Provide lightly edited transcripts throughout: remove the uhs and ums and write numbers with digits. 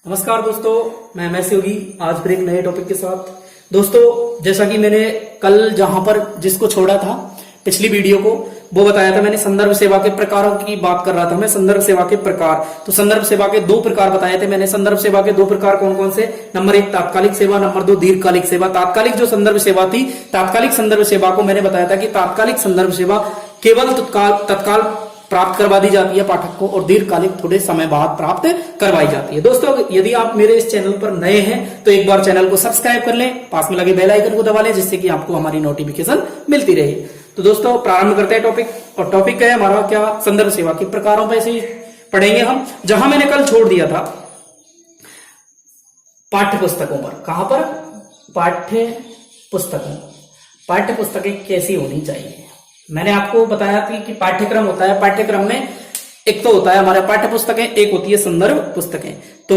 नमस्कार दोस्तों, मैं एमएस योगी आज फिर एक नए टॉपिक के साथ। दोस्तों, जैसा कि मैंने कल जहां पर जिसको छोड़ा था पिछली वीडियो को वो बताया था, मैंने संदर्भ सेवा के प्रकारों की बात कर रहा था। मैं संदर्भ सेवा के प्रकार, तो संदर्भ सेवा के दो प्रकार बताए थे मैंने। संदर्भ सेवा के दो प्रकार कौन कौन से? नंबर एक तात्कालिक सेवा, नंबर दो दीर्घकालिक सेवा। तात्कालिक जो संदर्भ सेवा थी, तात्कालिक संदर्भ सेवा को मैंने बताया था कि तात्कालिक संदर्भ सेवा केवल तत्काल प्राप्त करवा दी जाती है पाठक को, और दीर्घकालिक थोड़े समय बाद प्राप्त करवाई जाती है। दोस्तों, यदि आप मेरे इस चैनल पर नए हैं तो एक बार चैनल को सब्सक्राइब कर लें, पास में लगे बेल आइकन को दबा लें, जिससे कि आपको हमारी नोटिफिकेशन मिलती रहे। तो दोस्तों, प्रारंभ करते हैं टॉपिक। और टॉपिक है हमारा क्या? संदर्भ सेवा के प्रकारों पर ऐसे पढ़ेंगे हम, जहां मैंने कल छोड़ दिया था पाठ्य पुस्तकों पर। कहां पर? पाठ्य पुस्तकों। पाठ्य पुस्तकें कैसी होनी चाहिए? मैंने आपको बताया था कि पाठ्यक्रम होता है, पाठ्यक्रम में एक तो होता है हमारे पाठ्य पुस्तकें, एक होती है संदर्भ पुस्तकें। तो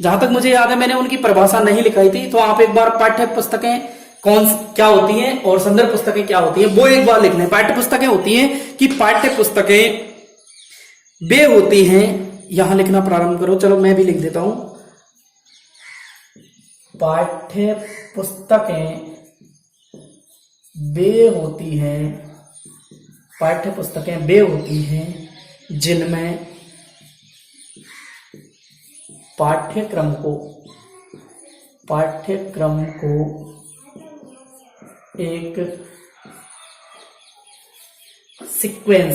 जहां तक मुझे याद है मैंने उनकी परिभाषा नहीं लिखाई थी, तो आप एक बार पाठ्य पुस्तकें क्या होती हैं और संदर्भ पुस्तकें क्या होती हैं वो एक बार लिख लें। पाठ्य पुस्तकें होती हैं कि पाठ्य पुस्तकें वे होती हैं, यहां लिखना प्रारंभ करो, चलो मैं भी लिख देता हूं। पाठ्य पुस्तकें वे होती हैं, पाठ्य पुस्तकें वे होती हैं जिनमें पाठ्यक्रम को एक सीक्वेंस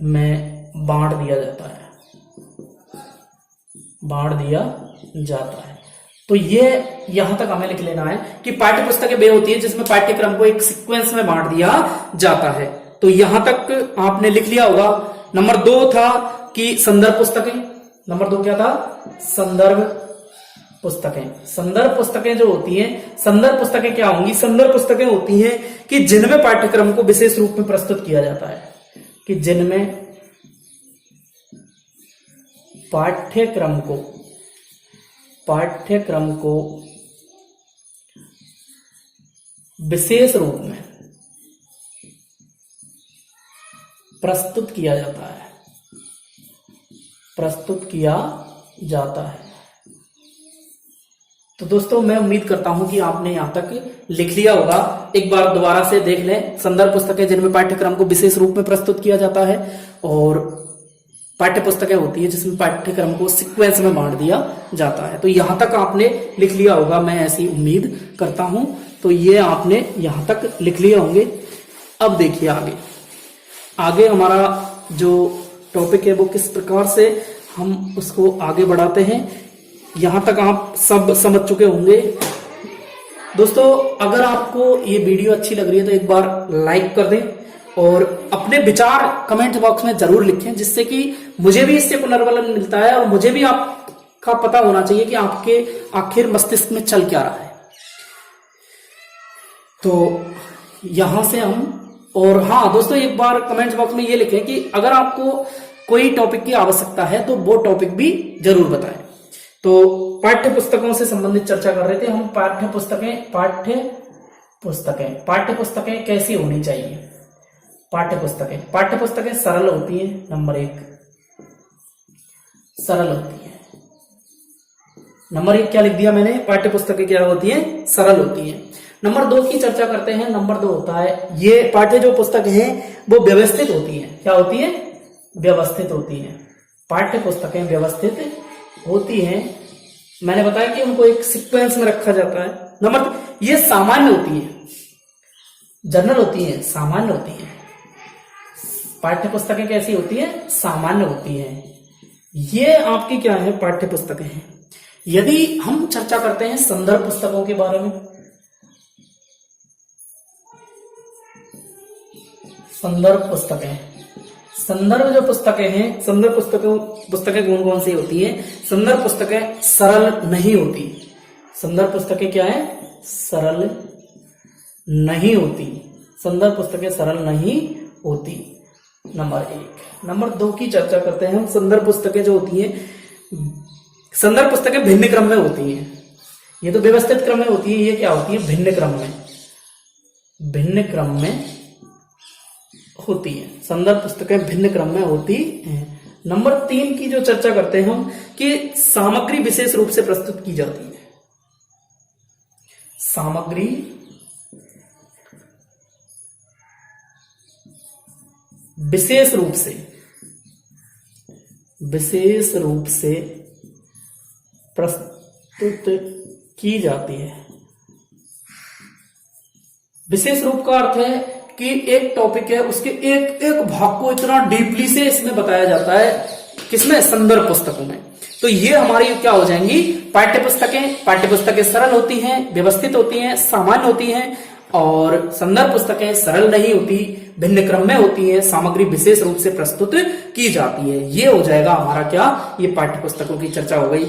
में बांट दिया जाता है। तो ये यहां तक हमें लिख लेना है कि पाठ्य पुस्तकें वे होती है जिसमें पाठ्यक्रम को एक सीक्वेंस में बांट दिया जाता है। तो यहां तक आपने लिख लिया होगा। नंबर दो था कि संदर्भ पुस्तकें। नंबर दो क्या था? संदर्भ पुस्तकें। संदर्भ पुस्तकें जो होती हैं, संदर्भ पुस्तकें क्या होंगी? संदर्भ पुस्तकें होती हैं कि जिनमें पाठ्यक्रम को विशेष रूप में प्रस्तुत किया जाता है, कि जिनमें पाठ्यक्रम को विशेष रूप में प्रस्तुत किया जाता है। तो दोस्तों, मैं उम्मीद करता हूं कि आपने यहां तक लिख लिया होगा। एक बार दोबारा से देख लें। संदर्भ पुस्तकें जिनमें पाठ्यक्रम को विशेष रूप में प्रस्तुत किया जाता है, और पाठ्य पुस्तकें होती है जिसमें पाठ्यक्रम को सीक्वेंस में बांट दिया जाता है। तो यहां तक आपने लिख लिया होगा, मैं ऐसी उम्मीद करता हूं। तो ये आपने यहां तक लिख लिए होंगे। अब देखिए आगे हमारा जो टॉपिक है वो किस प्रकार से हम उसको आगे बढ़ाते हैं, यहां तक आप सब समझ चुके होंगे। दोस्तों, अगर आपको ये वीडियो अच्छी लग रही है तो एक बार लाइक कर दें और अपने विचार कमेंट बॉक्स में जरूर लिखें, जिससे कि मुझे भी इससे पुनर्बल मिलता है और मुझे भी आपका पता होना चाहिए कि आपके आखिर मस्तिष्क में चल क्या रहा है। तो यहां से हम, और हाँ दोस्तों, एक बार कमेंट बॉक्स में ये लिखें कि अगर आपको कोई टॉपिक की आवश्यकता है तो वो टॉपिक भी जरूर बताएं। तो पाठ्य पुस्तकों से संबंधित चर्चा कर रहे थे हम। पाठ्य पुस्तकें कैसी होनी चाहिए? पाठ्य पुस्तकें सरल होती हैं। नंबर एक, सरल होती है। नंबर एक क्या लिख दिया मैंने? पाठ्य पुस्तकें क्या होती हैं? सरल होती हैं। नंबर दो की चर्चा करते हैं। नंबर दो होता है, ये पाठ्य जो पुस्तक है वो व्यवस्थित होती है। क्या होती है? व्यवस्थित होती है। पाठ्य पुस्तकें व्यवस्थित होती हैं। मैंने बताया कि उनको एक सीक्वेंस में रखा जाता है। नंबर, ये सामान्य होती है, जनरल होती है, सामान्य होती है। पाठ्य पुस्तकें कैसी होती है? सामान्य होती है। ये आपकी क्या है? पाठ्य पुस्तकें हैं। यदि हम चर्चा करते हैं संदर्भ पुस्तकों के बारे में, संदर्भ जो पुस्तकें हैं, संदर्भ पुस्तकें कौन कौन सी होती है? संदर्भ पुस्तकें सरल नहीं होती। संदर्भ पुस्तकें क्या है? सरल नहीं होती। संदर्भ पुस्तकें सरल नहीं होती। नंबर एक। नंबर दो की चर्चा करते हैं हम। संदर्भ पुस्तकें जो होती हैं, संदर्भ पुस्तकें भिन्न क्रम में होती हैं। ये तो व्यवस्थित क्रम में होती है, ये क्या होती है? भिन्न क्रम में होती हैं, संदर्भ पुस्तकें भिन्न क्रम में होती हैं। नंबर 3 की जो चर्चा करते हैं हम कि सामग्री विशेष रूप से प्रस्तुत की जाती है। सामग्री विशेष रूप से प्रस्तुत की जाती है। विशेष रूप का अर्थ है कि एक टॉपिक है, उसके एक एक भाग को इतना डीपली से इसमें बताया जाता है, किसमें? संदर्भ पुस्तकों में। तो ये हमारी क्या हो जाएंगी? पाठ्य पुस्तकें सरल होती हैं, व्यवस्थित होती हैं, सामान्य होती हैं, और संदर्भ पुस्तकें सरल नहीं होती, भिन्न क्रम में होती है, सामग्री विशेष रूप से प्रस्तुत की जाती है। ये हो जाएगा हमारा क्या? ये पाठ्य पुस्तकों की चर्चा हो गई।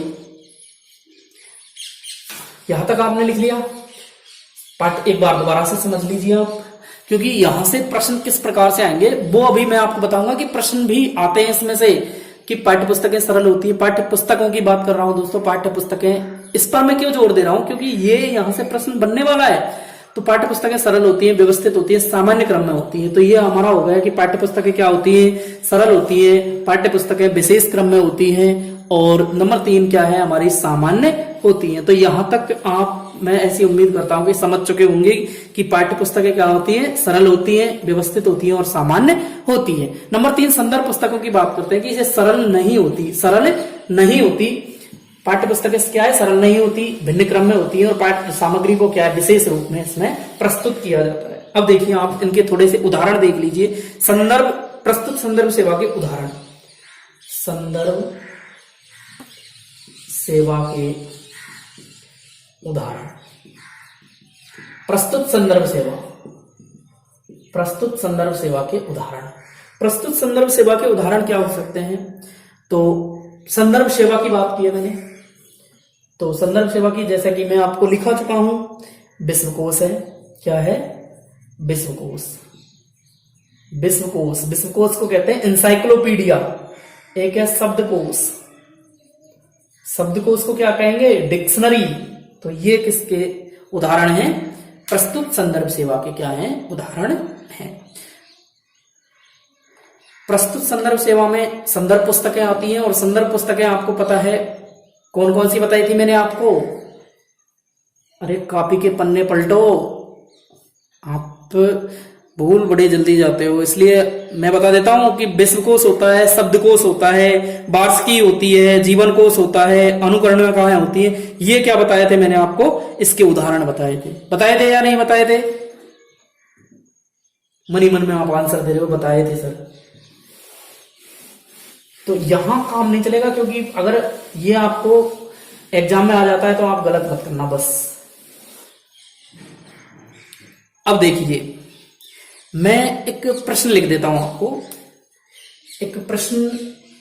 यहां तक आपने लिख लिया। पाठ एक बार दोबारा से समझ लीजिए आप, क्योंकि यहां से प्रश्न किस प्रकार से आएंगे वो अभी मैं आपको बताऊंगा कि प्रश्न भी आते हैं इसमें से कि पाठ्य पुस्तकें सरल होती है। पाठ्य पुस्तकों की बात कर रहा हूं दोस्तों, पाठ्य पुस्तकें, इस पर मैं क्यों जोर दे रहा हूं? क्योंकि ये यहां से प्रश्न बनने वाला है। तो पाठ्य पुस्तकें सरल होती हैं, व्यवस्थित होती है, सामान्य क्रम में होती है। तो ये हमारा हो गया कि पाठ्य पुस्तकें क्या होती है? सरल होती है, पाठ्य पुस्तकें विशेष क्रम में होती हैं, और नंबर 3 क्या है? हमारी सामान्य होती हैं। तो यहां तक आप, मैं ऐसी उम्मीद करता हूं कि समझ चुके होंगे कि पाठ्य पुस्तकें क्या होती हैं? सरल होती हैं, व्यवस्थित होती हैं और सामान्य होती है। नंबर 3 संदर्भ पुस्तकों की बात करते हैं कि ये सरल नहीं होती। पाठ्य पुस्तकें क्या है? सरल नहीं होती, भिन्न क्रम में होती है, और पाठ्य सामग्री को क्या है? विशेष रूप में इसमें प्रस्तुत किया जाता है। अब देखिए आप इनके थोड़े से उदाहरण देख लीजिए। प्रस्तुत संदर्भ सेवा के उदाहरण। संदर्भ सेवा के उदाहरण। प्रस्तुत संदर्भ सेवा के उदाहरण। प्रस्तुत संदर्भ सेवा के उदाहरण क्या हो सकते हैं? तो संदर्भ सेवा की बात की है मैंने, तो संदर्भ सेवा की, जैसा कि मैं आपको लिखा चुका हूं, विश्वकोश है। क्या है? विश्वकोश को कहते हैं इंसाइक्लोपीडिया। एक है शब्दकोश को क्या कहेंगे? डिक्शनरी। तो ये किसके उदाहरण हैं? प्रस्तुत संदर्भ सेवा के क्या हैं? उदाहरण हैं। प्रस्तुत संदर्भ सेवा में संदर्भ पुस्तकें आती हैं, और संदर्भ पुस्तकें आपको पता है कौन कौन सी बताई थी मैंने आपको? अरे कॉपी के पन्ने पलटो, आप भूल बड़े जल्दी जाते हो, इसलिए मैं बता देता हूं कि विश्वकोश होता है, शब्दकोश होता है, वार्षिकी होती है, जीवन कोश होता है, अनुकरणिकाएं होती है। ये क्या बताए थे मैंने आपको? इसके उदाहरण बताए थे या नहीं बताए थे? मनी मन में आप आंसर दे रहे हो, बताए थे सर। तो यहां काम नहीं चलेगा, क्योंकि अगर ये आपको एग्जाम में आ जाता है तो आप गलत मत करना बस। अब देखिए, मैं एक प्रश्न लिख देता हूं आपको। एक प्रश्न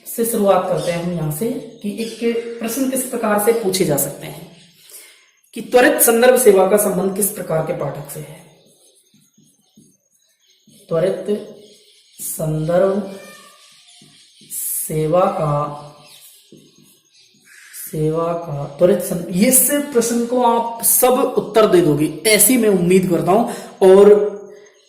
से शुरुआत करते हैं हम यहां से कि एक प्रश्न किस प्रकार से पूछे जा सकते हैं कि त्वरित संदर्भ सेवा का संबंध किस प्रकार के पाठक से है? त्वरित संदर्भ सेवा का ये से प्रश्न को आप सब उत्तर दे दोगे, ऐसी मैं उम्मीद करता हूं। और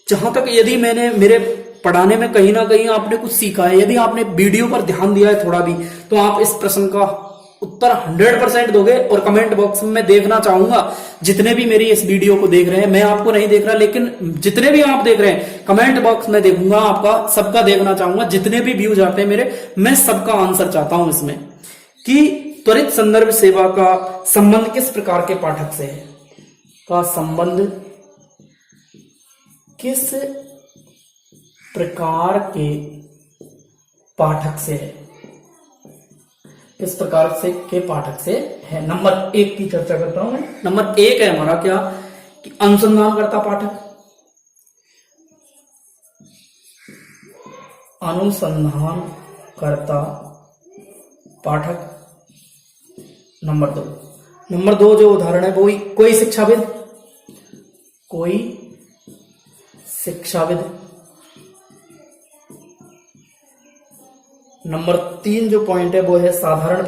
जहां तक यदि मैंने मेरे पढ़ाने में कहीं ना कहीं आपने कुछ सीखा है, यदि आपने वीडियो पर ध्यान दिया है थोड़ा भी, तो आप इस प्रश्न का उत्तर 100% दोगे। और कमेंट बॉक्स में मैं देखना चाहूंगा, जितने भी मेरी इस वीडियो को देख रहे हैं, मैं आपको नहीं देख रहा, लेकिन जितने भी आप देख रहे हैं कमेंट बॉक्स में देखूंगा, आपका सबका देखना चाहूंगा। जितने भी व्यूज आते हैं मेरे, मैं सबका आंसर चाहता हूं इसमें कि त्वरित संदर्भ सेवा का संबंध किस प्रकार के पाठक से है? का संबंध किस प्रकार के पाठक से है? किस प्रकार से के पाठक से है? नंबर 1 की चर्चा करता हूं मैं। नंबर 1 है हमारा क्या कि अनुसंधानकर्ता पाठक। अनुसंधानकर्ता पाठक। नंबर 2 जो उदाहरण है वो कोई शिक्षाविद। नंबर 3 जो पॉइंट है वो है साधारण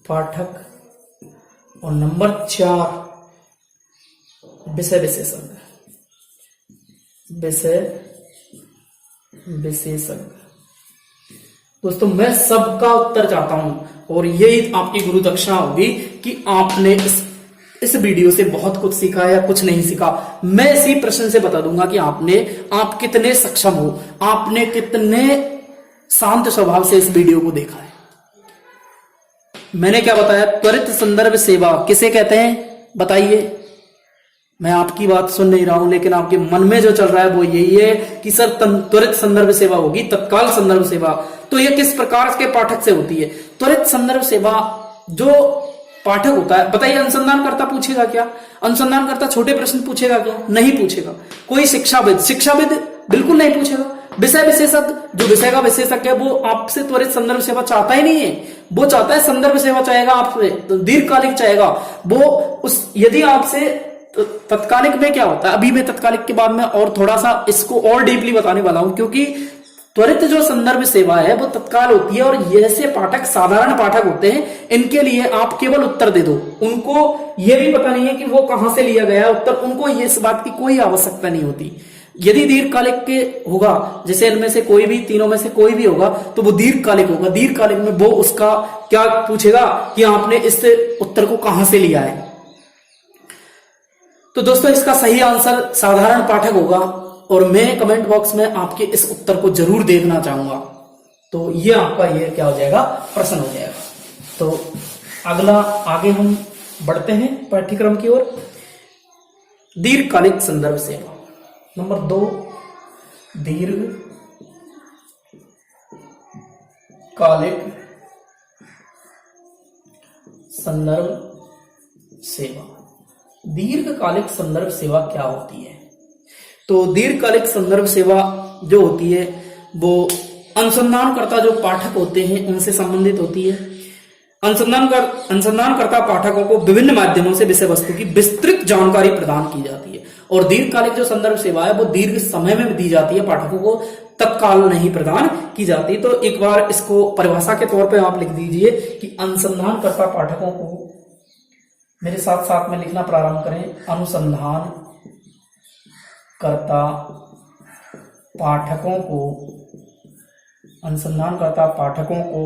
पाठक। और नंबर 4 विषय विशेषज्ञ। विषय विशेषज्ञ। दोस्तों मैं सबका उत्तर चाहता हूं और यही आपकी गुरु दक्षिणा होगी कि आपने इस वीडियो से बहुत कुछ सीखा या कुछ नहीं सीखा। मैं इसी प्रश्न से बता दूंगा कि आप कितने सक्षम हो, आपने कितने शांत स्वभाव से इस वीडियो को देखा है। मैंने क्या बताया, त्वरित संदर्भ सेवा किसे कहते हैं बताइए। मैं आपकी बात सुन नहीं रहा हूं, लेकिन आपके मन में जो चल रहा है वो यही है कि सर त्वरित संदर्भ सेवा होगी, तत्काल संदर्भ सेवा। तो ये किस प्रकार के पाठक से होती है? त्वरित संदर्भ सेवा जो पाठक होता है, बताइए अनुसंधानकर्ता पूछेगा क्या? अनुसंधानकर्ता छोटे प्रश्न पूछेगा क्या? नहीं पूछेगा। कोई शिक्षाविद बिल्कुल नहीं पूछेगा। विषय विशेषज्ञ, जो विषय का विशेषज्ञ है, वो आपसे त्वरित संदर्भ सेवा चाहता ही नहीं है। वो चाहता है संदर्भ सेवा चाहेगा आपसे, तो दीर्घकालिक चाहेगा वो। यदि आपसे तत्कालिक में क्या होता है, अभी मैं तत्कालिक के बाद में और थोड़ा सा इसको और डीपली बताने वाला हूं, क्योंकि त्वरित जो संदर्भ सेवा है वो तत्काल होती है। और ऐसे पाठक साधारण पाठक होते हैं, इनके लिए आप केवल उत्तर दे दो, उनको यह भी पता नहीं है कि वो कहां से लिया गया है उत्तर, उनको इस बात की कोई आवश्यकता नहीं होती। यदि दीर्घकालिक के होगा, जैसे इनमें से कोई भी, तीनों में से कोई भी होगा, तो वो दीर्घकालिक होगा। दीर्घकालिक में वो उसका क्या पूछेगा कि आपने इस उत्तर को कहां से लिया है। तो दोस्तों इसका सही आंसर साधारण पाठक होगा, और मैं कमेंट बॉक्स में आपके इस उत्तर को जरूर देखना चाहूंगा। तो ये आपका ये क्या हो जाएगा, प्रश्न हो जाएगा। तो अगला आगे हम बढ़ते हैं पाठ्यक्रम की ओर। दीर्घकालिक संदर्भ सेवा नंबर 2, दीर्घकालिक संदर्भ सेवा। दीर्घकालिक संदर्भ सेवा क्या होती है? तो दीर्घकालिक संदर्भ सेवा जो होती है वो अनुसंधानकर्ता जो पाठक होते हैं उनसे संबंधित होती है। अनुसंधानकर्ता पाठकों को विभिन्न माध्यमों से विषय वस्तु की विस्तृत जानकारी प्रदान की जाती है। और दीर्घकालिक जो संदर्भ सेवा है वो दीर्घ समय में दी जाती है, पाठकों को तत्काल नहीं प्रदान की जाती। तो एक बार इसको परिभाषा के तौर पे आप लिख दीजिए कि अनुसंधानकर्ता पाठकों को, मेरे साथ साथ में लिखना प्रारंभ करें, अनुसंधानकर्ता पाठकों को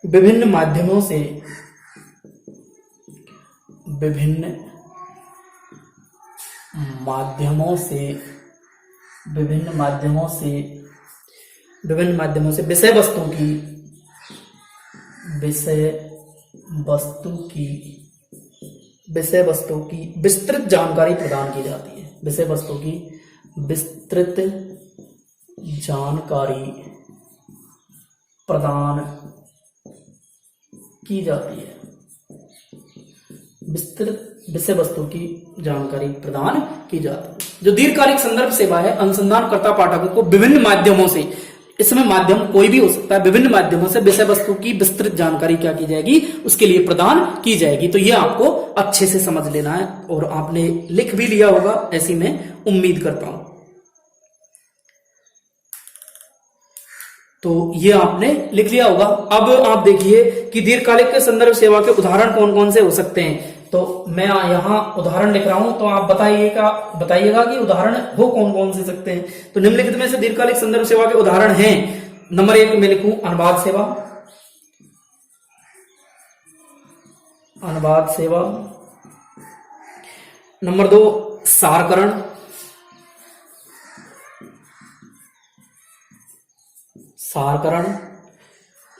विभिन्न माध्यमों से विषय वस्तु की विस्तृत जानकारी प्रदान की जाती है। विषय वस्तु की विस्तृत जानकारी प्रदान की जाती है। विस्तृत विषय वस्तु की जानकारी प्रदान की जाती है। जो दीर्घकालिक संदर्भ सेवा है, अनुसंधानकर्ता पाठकों को विभिन्न माध्यमों से, इसमें माध्यम कोई भी हो सकता है, विभिन्न माध्यमों से विषय वस्तु की विस्तृत जानकारी क्या की जाएगी, उसके लिए प्रदान की जाएगी। तो ये आपको अच्छे से समझ लेना है, और आपने लिख भी लिया होगा, ऐसी मैं उम्मीद करता हूं। तो ये आपने लिख लिया होगा। अब आप देखिए कि दीर्घकालिक के संदर्भ सेवा के उदाहरण कौन कौन से हो सकते हैं। तो मैं यहां उदाहरण लिख रहा हूं, तो आप बताइएगा कि उदाहरण हो कौन कौन से सकते हैं। तो निम्नलिखित में से दीर्घकालिक संदर्भ सेवा के उदाहरण हैं। नंबर 1 में लिखूं अनुवाद सेवा। नंबर 2 सारकरण।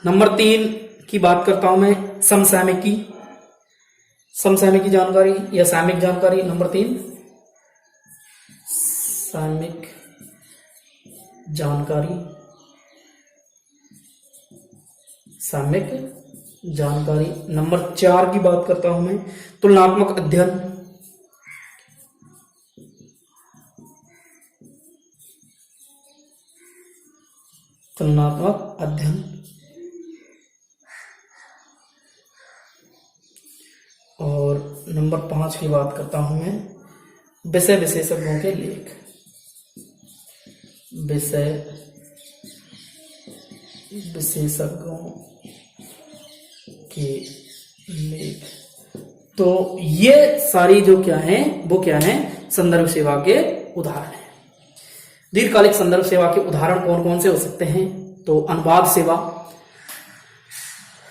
नंबर 3 की बात करता हूं मैं, समसामयिकी जानकारी या सामयिक जानकारी। नंबर 3 सामयिक जानकारी। नंबर 4 की बात करता हूं मैं, तुलनात्मक अध्ययन। और नंबर 5 की बात करता हूं मैं, विषय विशेषज्ञों के लेख। तो ये सारी जो क्या है वो क्या है, संदर्भ सेवा के उदाहरण है। दीर्घकालिक संदर्भ सेवा के उदाहरण कौन कौन से हो सकते हैं? तो अनुवाद सेवा,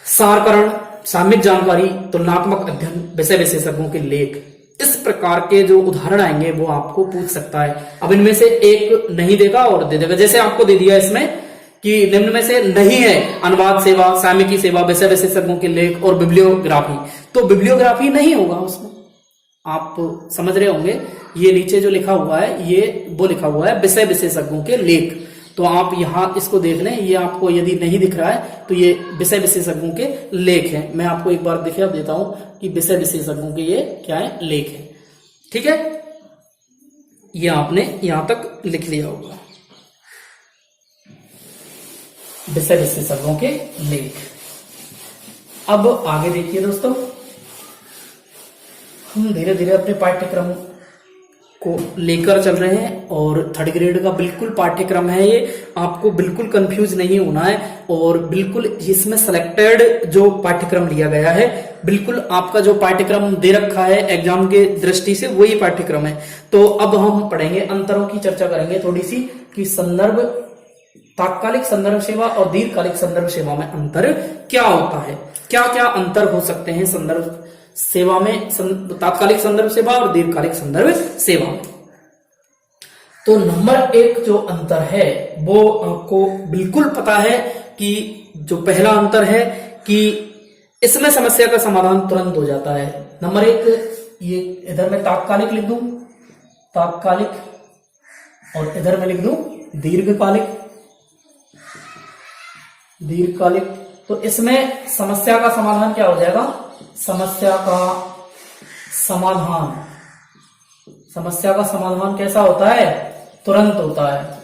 सारकरण, सामयिक जानकारी, तुलनात्मक अध्ययन, विषय विशेषज्ञों के लेख, इस प्रकार के जो उदाहरण आएंगे वो आपको पूछ सकता है। अब इनमें से एक नहीं देगा और दे देगा, जैसे आपको दे दिया इसमें कि निम्न में से नहीं है अनुवाद सेवा, सामयिकी सेवा, विषय विशेषज्ञों के लेख और बिब्लियोग्राफी, तो बिब्लियोग्राफी नहीं होगा उसमें। आप समझ रहे होंगे, ये नीचे जो लिखा हुआ है ये वो लिखा हुआ है विषय विशेषज्ञों के लेख, तो आप यहां इसको देख लें, ये आपको यदि नहीं दिख रहा है तो ये विषय विशेषज्ञों के लेख हैं। मैं आपको एक बार दिखा देता हूं कि विषय विशेषज्ञों के ये क्या है, लेख है। ठीक है, ये आपने यहां तक लिख लिया होगा, विषय विशेषज्ञों के लेख। अब आगे देखिए दोस्तों, हम धीरे धीरे अपने पाठ्यक्रम को लेकर चल रहे हैं और थर्ड ग्रेड का बिल्कुल पाठ्यक्रम है ये, आपको बिल्कुल कंफ्यूज नहीं होना है और बिल्कुल इसमें सिलेक्टेड जो पाठ्यक्रम लिया गया है, बिल्कुल आपका जो पाठ्यक्रम दे रखा है एग्जाम के दृष्टि से वही पाठ्यक्रम है। तो अब हम पढ़ेंगे, अंतरों की चर्चा करेंगे थोड़ी सी कि संदर्भ, तात्कालिक संदर्भ सेवा और दीर्घकालिक संदर्भ सेवा में अंतर क्या होता है, क्या क्या अंतर हो सकते हैं संदर्भ सेवा में, तात्कालिक संदर्भ सेवा और दीर्घकालिक संदर्भ सेवा में। तो नंबर एक जो अंतर है वो आपको बिल्कुल पता है कि जो पहला अंतर है कि इसमें समस्या का समाधान तुरंत हो जाता है। नंबर एक, ये इधर मैं तात्कालिक लिख दूं, तात्कालिक, और इधर मैं लिख दूं दीर्घकालिक, दीर्घकालिक। तो इसमें समस्या का समाधान क्या हो जाएगा, समस्या का समाधान, समस्या का समाधान कैसा होता है, तुरंत होता है,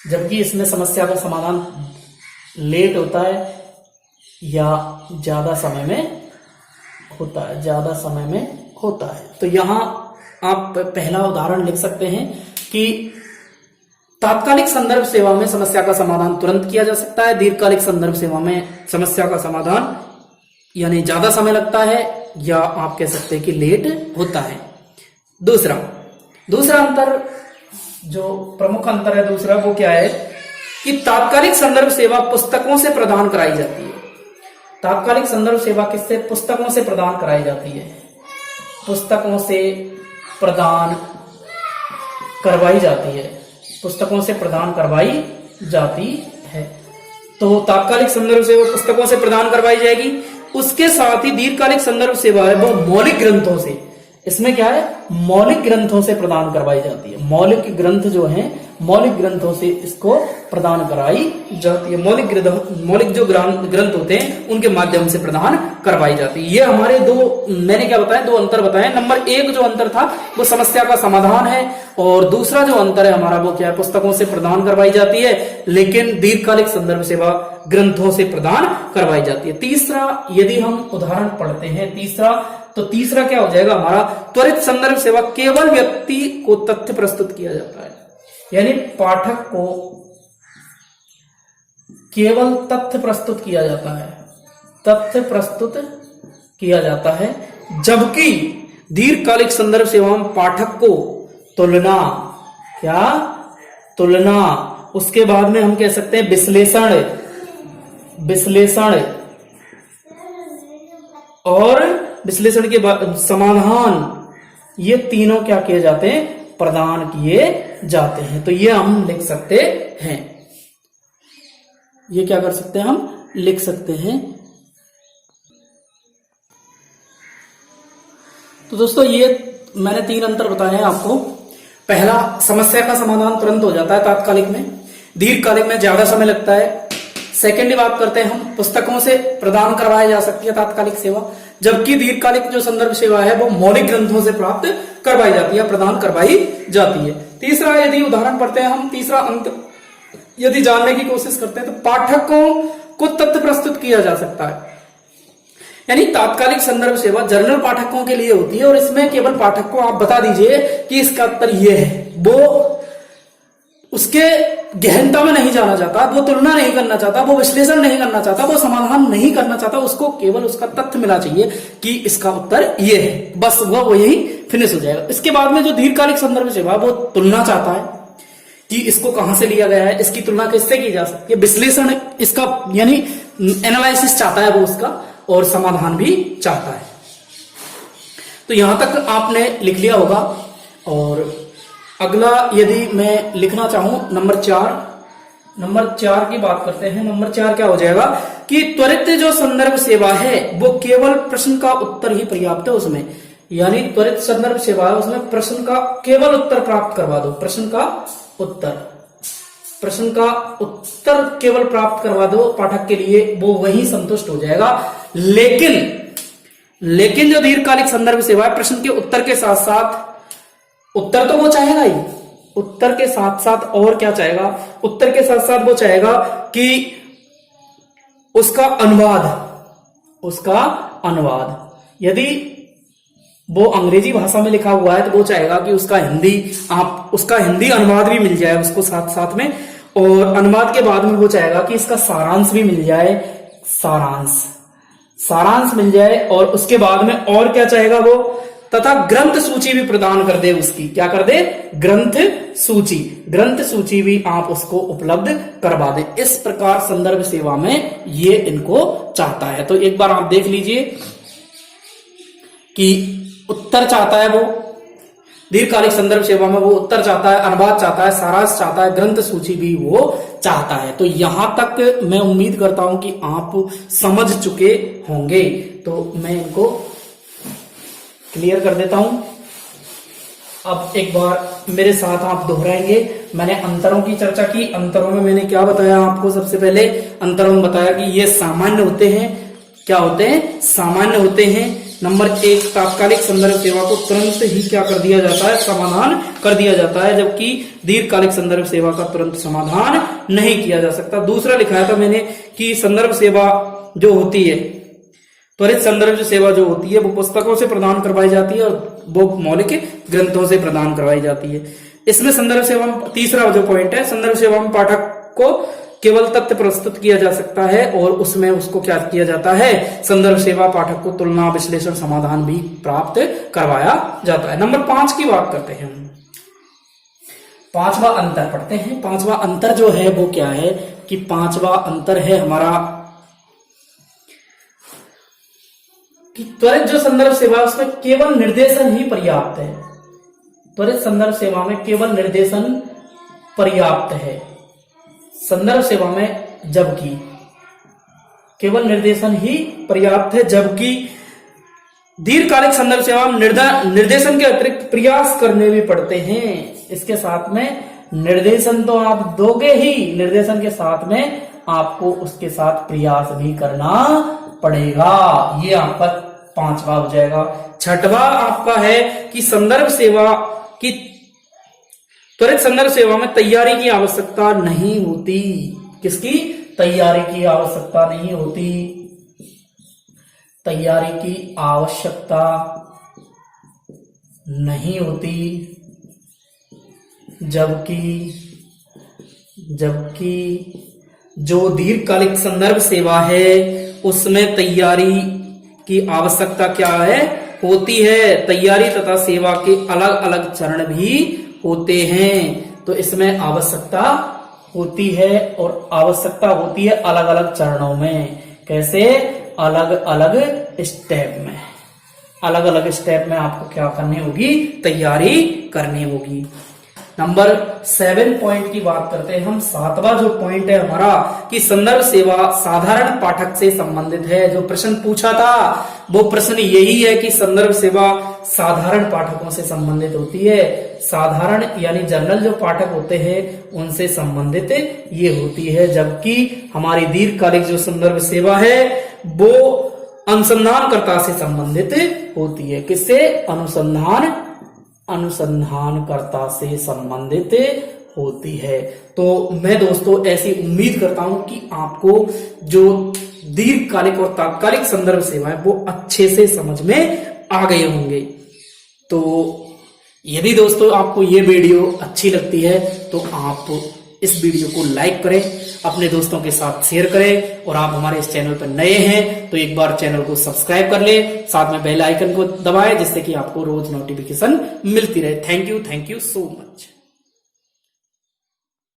जबकि इसमें समस्या का समाधान लेट होता है या ज्यादा समय में होता है, ज्यादा समय में होता है। तो यहां आप पहला उदाहरण लिख सकते हैं कि तात्कालिक संदर्भ सेवा में समस्या का समाधान तुरंत किया जा सकता है, दीर्घकालिक संदर्भ सेवा में समस्या का समाधान यानी ज्यादा समय लगता है या आप कह सकते हैं कि लेट होता है। दूसरा अंतर, जो प्रमुख अंतर है दूसरा, वो क्या है कि तात्कालिक संदर्भ सेवा पुस्तकों से प्रदान कराई जाती है। तात्कालिक संदर्भ सेवा किससे, पुस्तकों से प्रदान कराई जाती है, पुस्तकों से प्रदान करवाई जाती है, पुस्तकों से प्रदान करवाई जाती है। तो तात्कालिक संदर्भ सेवा पुस्तकों से प्रदान करवाई जाएगी। उसके साथ ही दीर्घकालिक संदर्भ सेवा है वो मौलिक ग्रंथों से, इसमें क्या है, मौलिक ग्रंथों से प्रदान करवाई जाती है। मौलिक ग्रंथ जो हैं, मौलिक ग्रंथों से इसको प्रदान कराई जाती है। मौलिक जो ग्रंथ होते हैं उनके माध्यम से प्रदान करवाई जाती है। ये हमारे दो, मैंने क्या बताया, दो अंतर बताए। नंबर एक जो अंतर था वो समस्या का समाधान है और दूसरा जो अंतर है हमारा वो क्या है, पुस्तकों से प्रदान करवाई जाती है लेकिन दीर्घकालिक संदर्भ सेवा ग्रंथों से प्रदान करवाई जाती है। तीसरा, यदि हम उदाहरण पढ़ते हैं तीसरा क्या हो जाएगा हमारा, त्वरित संदर्भ सेवा केवल व्यक्ति को तथ्य प्रस्तुत किया जाता है, यानी पाठक को केवल तथ्य प्रस्तुत किया जाता है, तथ्य प्रस्तुत किया जाता है। जबकि दीर्घकालिक संदर्भ सेवा में पाठक को तुलना, क्या तुलना, उसके बाद में हम कह सकते हैं विश्लेषण और विश्लेषण के बाद समाधान, ये तीनों क्या किए जाते हैं, प्रदान किए जाते हैं। तो ये हम लिख सकते हैं, ये क्या कर सकते हैं, हम लिख सकते हैं। तो दोस्तों ये मैंने तीन अंतर बताए हैं आपको। पहला, समस्या का समाधान तुरंत हो जाता है तात्कालिक में, दीर्घकालिक में ज्यादा समय लगता है। सेकेंडली बात करते हैं हम, पुस्तकों से प्रदान करवाई जा सकती है तात्कालिक सेवा, जबकि दीर्घकालिक जो संदर्भ सेवा है वो मौलिक ग्रंथों से प्राप्त करवाई जाती है, प्रदान करवाई जाती है। तीसरा, यदि उदाहरण पढ़ते हैं हम, तीसरा अंतर यदि जानने की कोशिश करते हैं तो पाठकों को तथ्य प्रस्तुत किया जा सकता है, यानी तात्कालिक संदर्भ सेवा जर्नल पाठकों के लिए होती है और इसमें केवल पाठक को आप बता दीजिए कि इसका उत्तर ये है, वो उसके गहनता में नहीं जाना चाहता, वो तुलना नहीं करना चाहता, वो विश्लेषण नहीं करना चाहता, वो समाधान नहीं करना चाहता, उसको केवल उसका तथ्य मिला चाहिए कि इसका उत्तर ये है, बस वो यही फिनिश हो जाएगा। इसके बाद में जो दीर्घकालिक संदर्भ सेवा वो तुलना चाहता है कि इसको कहां से लिया गया है, इसकी तुलना किससे की जा सकती है, विश्लेषण इसका यानी एनालिसिस चाहता है वो उसका, और समाधान भी चाहता है। तो यहां तक आपने लिख लिया होगा। और अगला यदि मैं लिखना चाहूं नंबर 4 की बात करते हैं। नंबर 4 क्या हो जाएगा कि त्वरित जो संदर्भ सेवा है वो केवल प्रश्न का उत्तर ही पर्याप्त है उसमें, यानी त्वरित संदर्भ सेवा है उसमें प्रश्न का केवल उत्तर प्राप्त करवा दो, प्रश्न का उत्तर केवल प्राप्त करवा दो पाठक के लिए, वो वही संतुष्ट हो जाएगा। लेकिन जो दीर्घकालिक संदर्भ सेवा है प्रश्न के उत्तर के साथ साथ, उत्तर तो वो चाहेगा ही, उत्तर के साथ साथ और क्या चाहेगा, उत्तर के साथ साथ वो चाहेगा कि उसका अनुवाद, यदि वो अंग्रेजी भाषा में लिखा हुआ है तो वो चाहेगा कि उसका हिंदी अनुवाद भी मिल जाए उसको साथ साथ में, और अनुवाद के बाद में वो चाहेगा कि इसका सारांश भी मिल जाए, सारांश मिल जाए, और उसके बाद में और क्या चाहेगा वो, तथा ग्रंथ सूची भी प्रदान कर दे उसकी, क्या कर दे, ग्रंथ सूची भी आप उसको उपलब्ध करवा दे। इस प्रकार संदर्भ सेवा में ये इनको चाहता है। तो एक बार आप देख लीजिए कि उत्तर चाहता है वो दीर्घकालिक संदर्भ सेवा में, वो उत्तर चाहता है, अनुवाद चाहता है, सारांश चाहता है, ग्रंथ सूची भी वो चाहता है। तो यहां तक मैं उम्मीद करता हूं कि आप समझ चुके होंगे। तो मैं इनको क्लियर कर देता हूं। अब एक बार मेरे साथ आप दोहराएंगे। मैंने अंतरों की चर्चा की। अंतरों में मैंने क्या बताया आपको, सबसे पहले अंतरों में बताया कि ये सामान्य होते हैं। क्या होते हैं, सामान्य होते हैं। नंबर 1, तात्कालिक संदर्भ सेवा को तुरंत ही क्या कर दिया जाता है, समाधान कर दिया जाता है, जबकि दीर्घकालिक संदर्भ सेवा का तुरंत समाधान नहीं किया जा सकता। दूसरा लिखाया था मैंने कि संदर्भ सेवा जो होती है, त्वरित संदर्भ सेवा जो होती है वो पुस्तकों से प्रदान करवाई जाती है और वो मौलिक ग्रंथों से प्रदान करवाई जाती है। इसमें संदर्भ सेवा में तीसरा जो पॉइंट है, संदर्भ सेवा में पाठक को केवल तथ्य प्रस्तुत किया जा सकता है और उसमें उसको क्या किया जाता है, संदर्भ सेवा पाठक को तुलना, विश्लेषण, समाधान भी प्राप्त करवाया जाता है। नंबर 5 की बात करते हैं हम। 5वां अंतर पढ़ते हैं। 5वां अंतर जो है वो क्या है कि 5वां अंतर है हमारा कि त्वरित जो संदर्भ सेवा है उसमें केवल निर्देशन ही पर्याप्त है। त्वरित संदर्भ सेवा में केवल निर्देशन पर्याप्त है। संदर्भ सेवा में जबकि केवल निर्देशन ही पर्याप्त है, जबकि दीर्घकालिक संदर्भ सेवा में निर्देशन के अतिरिक्त प्रयास करने भी पड़ते हैं। इसके साथ में निर्देशन तो आप दोगे ही, निर्देशन के साथ में आपको उसके साथ प्रयास भी करना पड़ेगा। ये आपका 5वां हो जाएगा। 6वां आपका है कि संदर्भ सेवा की त्वरित संदर्भ सेवा में तैयारी की आवश्यकता नहीं होती। किसकी? तैयारी की आवश्यकता नहीं होती। तैयारी की आवश्यकता नहीं होती, जबकि जो दीर्घकालिक संदर्भ सेवा है उसमें तैयारी की आवश्यकता क्या है, होती है। तैयारी तथा सेवा के अलग अलग चरण भी होते हैं। तो इसमें आवश्यकता होती है और आवश्यकता होती है अलग अलग चरणों में। कैसे? अलग अलग स्टेप में। अलग अलग स्टेप में आपको क्या करनी होगी, तैयारी करनी होगी। नंबर 7 पॉइंट की बात करते हैं हम। 7वां जो पॉइंट है हमारा कि संदर्भ सेवा साधारण पाठक से संबंधित है। जो प्रश्न पूछा था वो प्रश्न यही है कि संदर्भ सेवा साधारण पाठकों से संबंधित होती है। साधारण यानी जनरल जो पाठक होते हैं उनसे संबंधित ये होती है, जबकि हमारी दीर्घकालिक जो संदर्भ सेवा है वो अनुसंधानकर्ता से संबंधित होती है। किससे? अनुसंधानकर्ता से संबंधित होती है। तो मैं दोस्तों ऐसी उम्मीद करता हूं कि आपको जो दीर्घकालिक और तात्कालिक संदर्भ सेवा है वो अच्छे से समझ में आ गए होंगे। तो यदि दोस्तों आपको ये वीडियो अच्छी लगती है तो आप इस वीडियो को लाइक करें, अपने दोस्तों के साथ शेयर करें, और आप हमारे इस चैनल पर नए हैं तो एक बार चैनल को सब्सक्राइब कर लें, साथ में बेल आइकन को दबाएं जिससे कि आपको रोज नोटिफिकेशन मिलती रहे। Thank you so much.